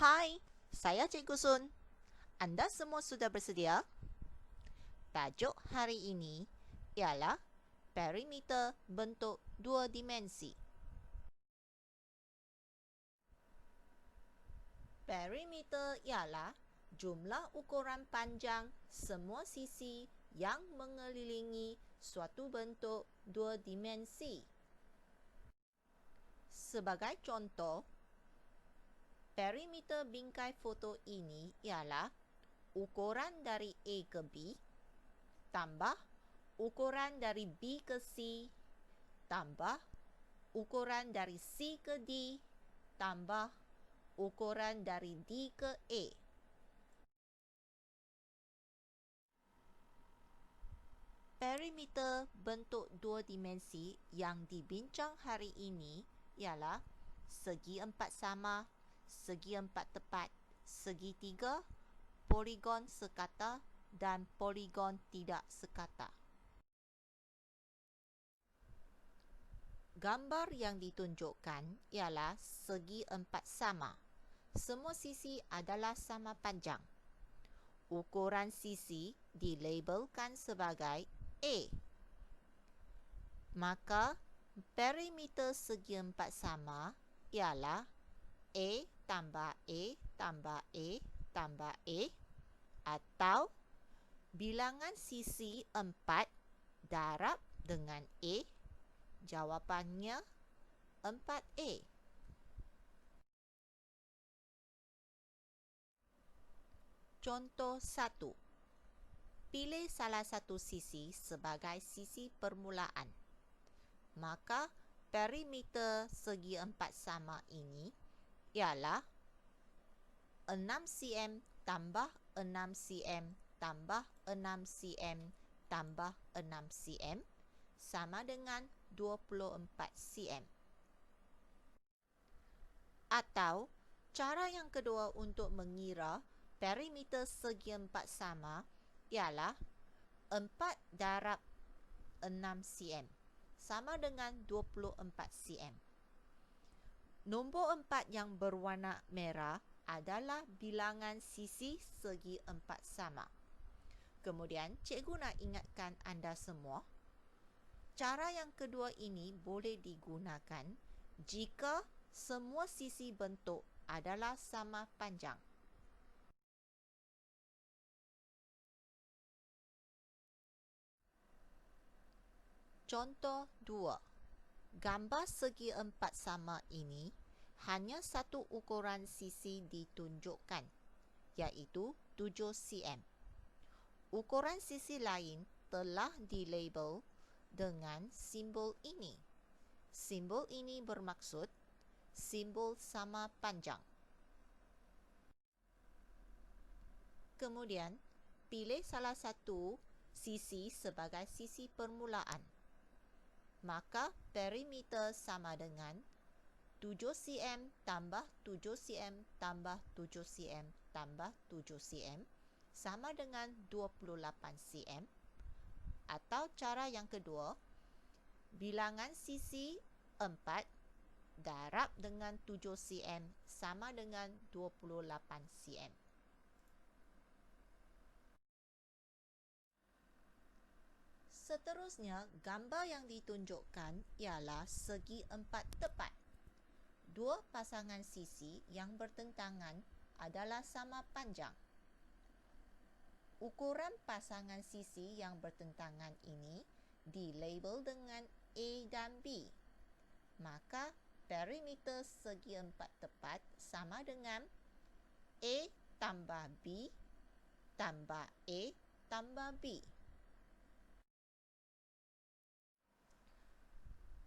Hai, saya Cikgu Sun. Anda semua sudah bersedia? Tajuk hari ini ialah perimeter bentuk dua dimensi. Perimeter ialah jumlah ukuran panjang semua sisi yang mengelilingi suatu bentuk dua dimensi. Sebagai contoh, perimeter bingkai foto ini ialah ukuran dari A ke B tambah ukuran dari B ke C tambah ukuran dari C ke D tambah ukuran dari D ke A. Perimeter bentuk dua dimensi yang dibincang hari ini ialah segi empat sama, segi empat tepat, segitiga, poligon sekata dan poligon tidak sekata. Gambar yang ditunjukkan ialah segi empat sama. Semua sisi adalah sama panjang. Ukuran sisi dilabelkan sebagai A. Maka perimeter segi empat sama ialah A tambah A tambah A tambah A atau bilangan sisi 4 darab dengan A. Jawapannya 4A. Contoh 1. Pilih salah satu sisi sebagai sisi permulaan. Maka perimeter segi empat sama ini ialah 6 cm tambah 6 cm tambah 6 cm tambah 6 cm sama dengan 24 cm. Atau cara yang kedua untuk mengira perimeter segi empat sama ialah 4 darab 6 cm sama dengan 24 cm. Nombor 4 yang berwarna merah adalah bilangan sisi segi empat sama. Kemudian, cikgu nak ingatkan anda semua, cara yang kedua ini boleh digunakan jika semua sisi bentuk adalah sama panjang. Contoh 2. Gambar segi empat sama ini hanya satu ukuran sisi ditunjukkan, iaitu 7 cm. Ukuran sisi lain telah dilabel dengan simbol ini. Simbol ini bermaksud simbol sama panjang. Kemudian, pilih salah satu sisi sebagai sisi permulaan. Maka perimeter sama dengan 7 cm tambah 7 cm tambah 7 cm tambah 7 cm sama dengan 28 cm. Atau cara yang kedua, bilangan sisi 4 darab dengan 7 cm sama dengan 28 cm. Seterusnya, gambar yang ditunjukkan ialah segi empat tepat. Dua pasangan sisi yang bertentangan adalah sama panjang. Ukuran pasangan sisi yang bertentangan ini dilabel dengan A dan B. Maka perimeter segi empat tepat sama dengan A tambah B tambah A tambah B.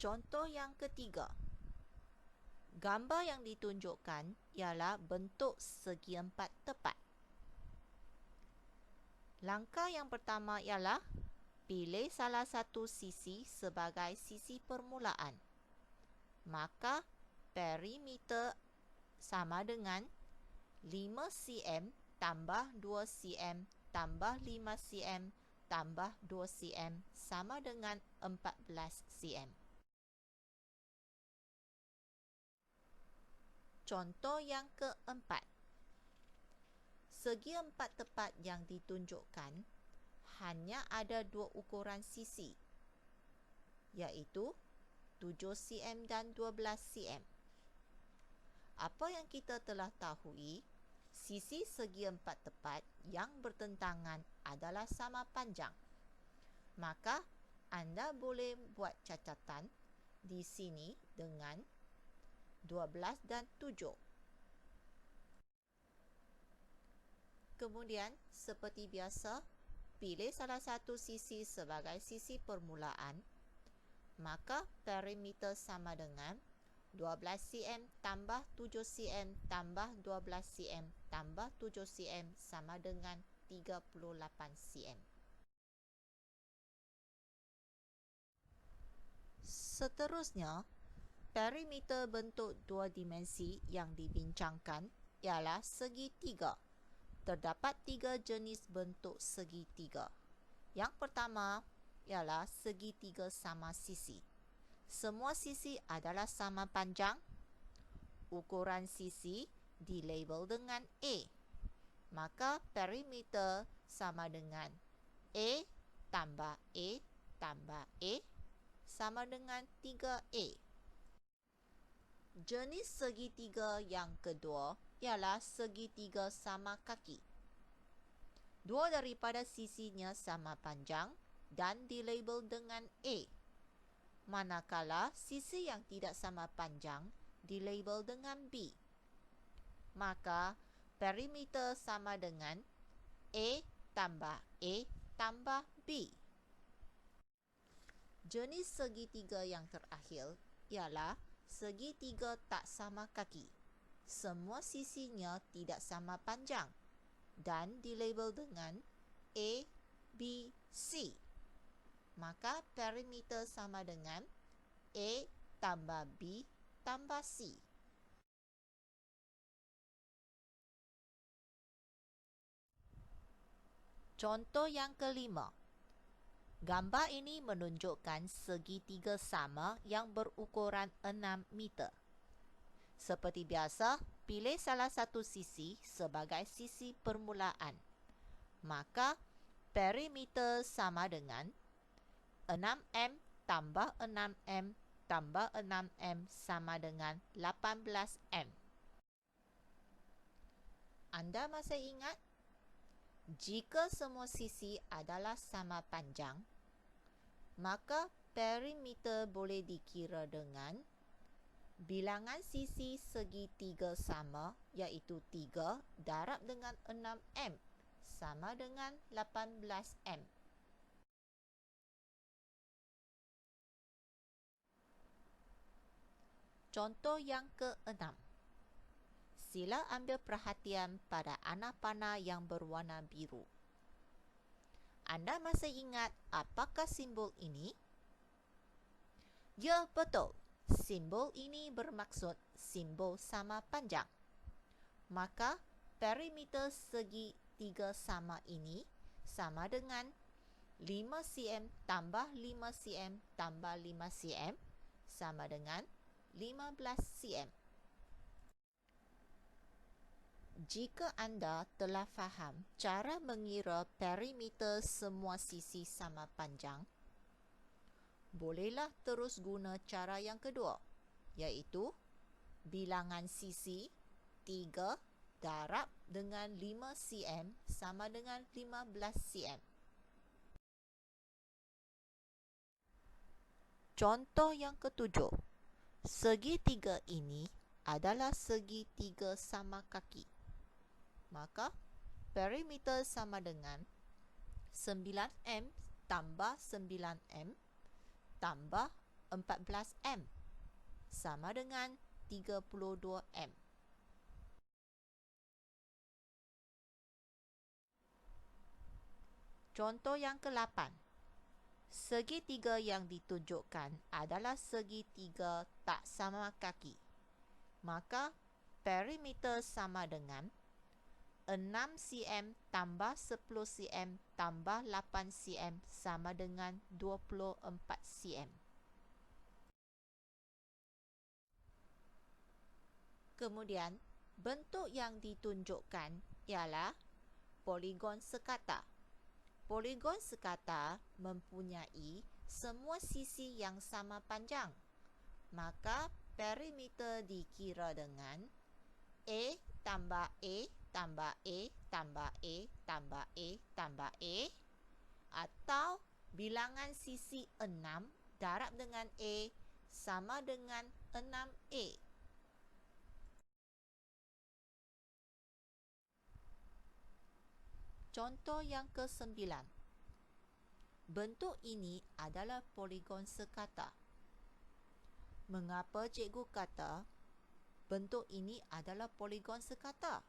Contoh yang ketiga. Gambar yang ditunjukkan ialah bentuk segi empat tepat. Langkah yang pertama ialah pilih salah satu sisi sebagai sisi permulaan. Maka perimeter sama dengan 5 cm tambah 2 cm tambah 5 cm tambah 2 cm sama dengan 14 cm. Contoh yang keempat. segi empat tepat yang ditunjukkan hanya ada dua ukuran sisi, iaitu 7 cm dan 12 cm. Apa yang kita telah tahui, sisi segi empat tepat yang bertentangan adalah sama panjang. Maka anda boleh buat catatan di sini dengan 12 dan 7. Kemudian, seperti biasa, pilih salah satu sisi sebagai sisi permulaan. Maka perimeter sama dengan 12 cm tambah 7 cm tambah 12 cm tambah 7 cm sama dengan 38 cm. Seterusnya, perimeter bentuk dua dimensi yang dibincangkan ialah segitiga. Terdapat tiga jenis bentuk segitiga. Yang pertama ialah segitiga sama sisi. Semua sisi adalah sama panjang. Ukuran sisi dilabel dengan A. Maka perimeter sama dengan A tambah A tambah A sama dengan 3A. Jenis segitiga yang kedua ialah segitiga sama kaki. Dua daripada sisinya sama panjang dan dilabel dengan A. Manakala sisi yang tidak sama panjang dilabel dengan B. Maka perimeter sama dengan A tambah A tambah B. Jenis segitiga yang terakhir ialah segitiga tak sama kaki. Semua sisinya tidak sama panjang dan dilabel dengan A, B, C. Maka perimeter sama dengan A tambah B tambah C. Contoh yang kelima. Gambar ini menunjukkan segitiga sama yang berukuran 6 meter. Seperti biasa, pilih salah satu sisi sebagai sisi permulaan. Maka perimeter sama dengan 6M tambah 6M tambah 6M sama dengan 18M. Anda masih ingat? Jika semua sisi adalah sama panjang, maka perimeter boleh dikira dengan bilangan sisi segitiga sama, iaitu 3 darab dengan 6M sama dengan 18M. Contoh yang ke-6. Sila ambil perhatian pada anak panah yang berwarna biru. Anda masih ingat apakah simbol ini? Ya, betul. Simbol ini bermaksud simbol sama panjang. Maka perimeter segitiga sama ini sama dengan 5 cm tambah 5 cm tambah 5 cm sama dengan 15 cm. Jika anda telah faham cara mengira perimeter semua sisi sama panjang, bolehlah terus guna cara yang kedua, iaitu bilangan sisi 3 darab dengan 5 cm sama dengan 15 cm. Contoh yang ketujuh. Segitiga ini adalah segitiga sama kaki. Maka perimeter sama dengan 9M tambah 9M tambah 14M sama dengan 32M. Contoh yang ke-8. Segitiga yang ditunjukkan adalah segitiga tak sama kaki. Maka perimeter sama dengan 6 cm tambah 10 cm tambah 8 cm sama dengan 24 cm. Kemudian, bentuk yang ditunjukkan ialah poligon sekata. Poligon sekata mempunyai semua sisi yang sama panjang. Maka perimeter dikira dengan A tambah A tambah A tambah A tambah A tambah A, atau bilangan sisi 6 darab dengan A sama dengan 6A. Contoh yang ke-9. Bentuk ini adalah poligon sekata. Mengapa cikgu kata bentuk ini adalah poligon sekata?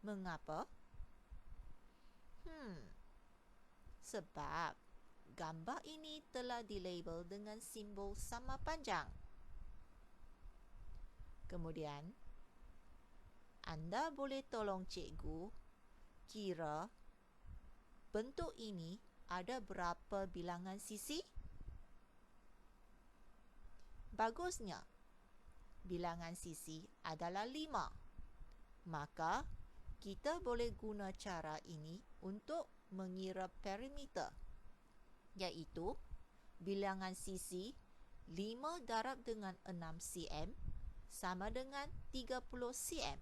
Mengapa? Sebab gambar ini telah dilabel dengan simbol sama panjang. Kemudian, anda boleh tolong cikgu kira bentuk ini ada berapa bilangan sisi? Bagusnya, bilangan sisi adalah 5. Maka, kita boleh guna cara ini untuk mengira perimeter, iaitu bilangan sisi 5 darab dengan 6 cm sama dengan 30 cm.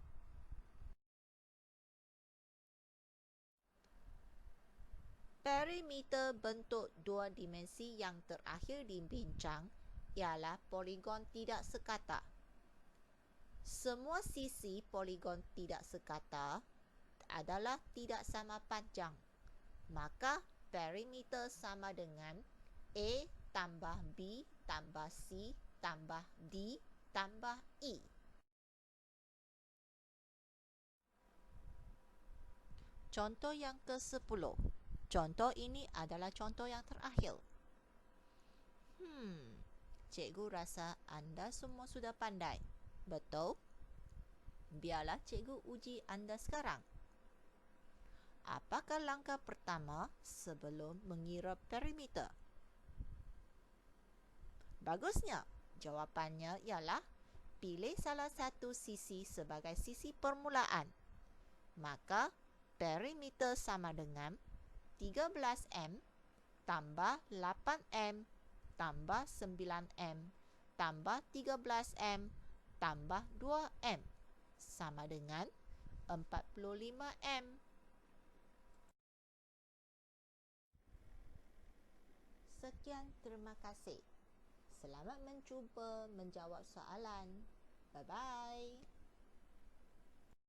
Perimeter bentuk dua dimensi yang terakhir dibincang ialah poligon tidak sekata. Semua sisi poligon tidak sekata adalah tidak sama panjang. Maka perimeter sama dengan A tambah B tambah C tambah D tambah E. Contoh yang ke-10. Contoh ini adalah contoh yang terakhir. Cikgu rasa anda semua sudah pandai. Betul? Biarlah cikgu uji anda sekarang. Apakah langkah pertama sebelum mengira perimeter? Bagusnya, jawapannya ialah pilih salah satu sisi sebagai sisi permulaan. Maka, perimeter sama dengan 13M tambah 8M tambah 9M tambah 13M tambah 2M sama dengan 45M. Sekian, terima kasih. Selamat mencuba menjawab soalan. Bye-bye.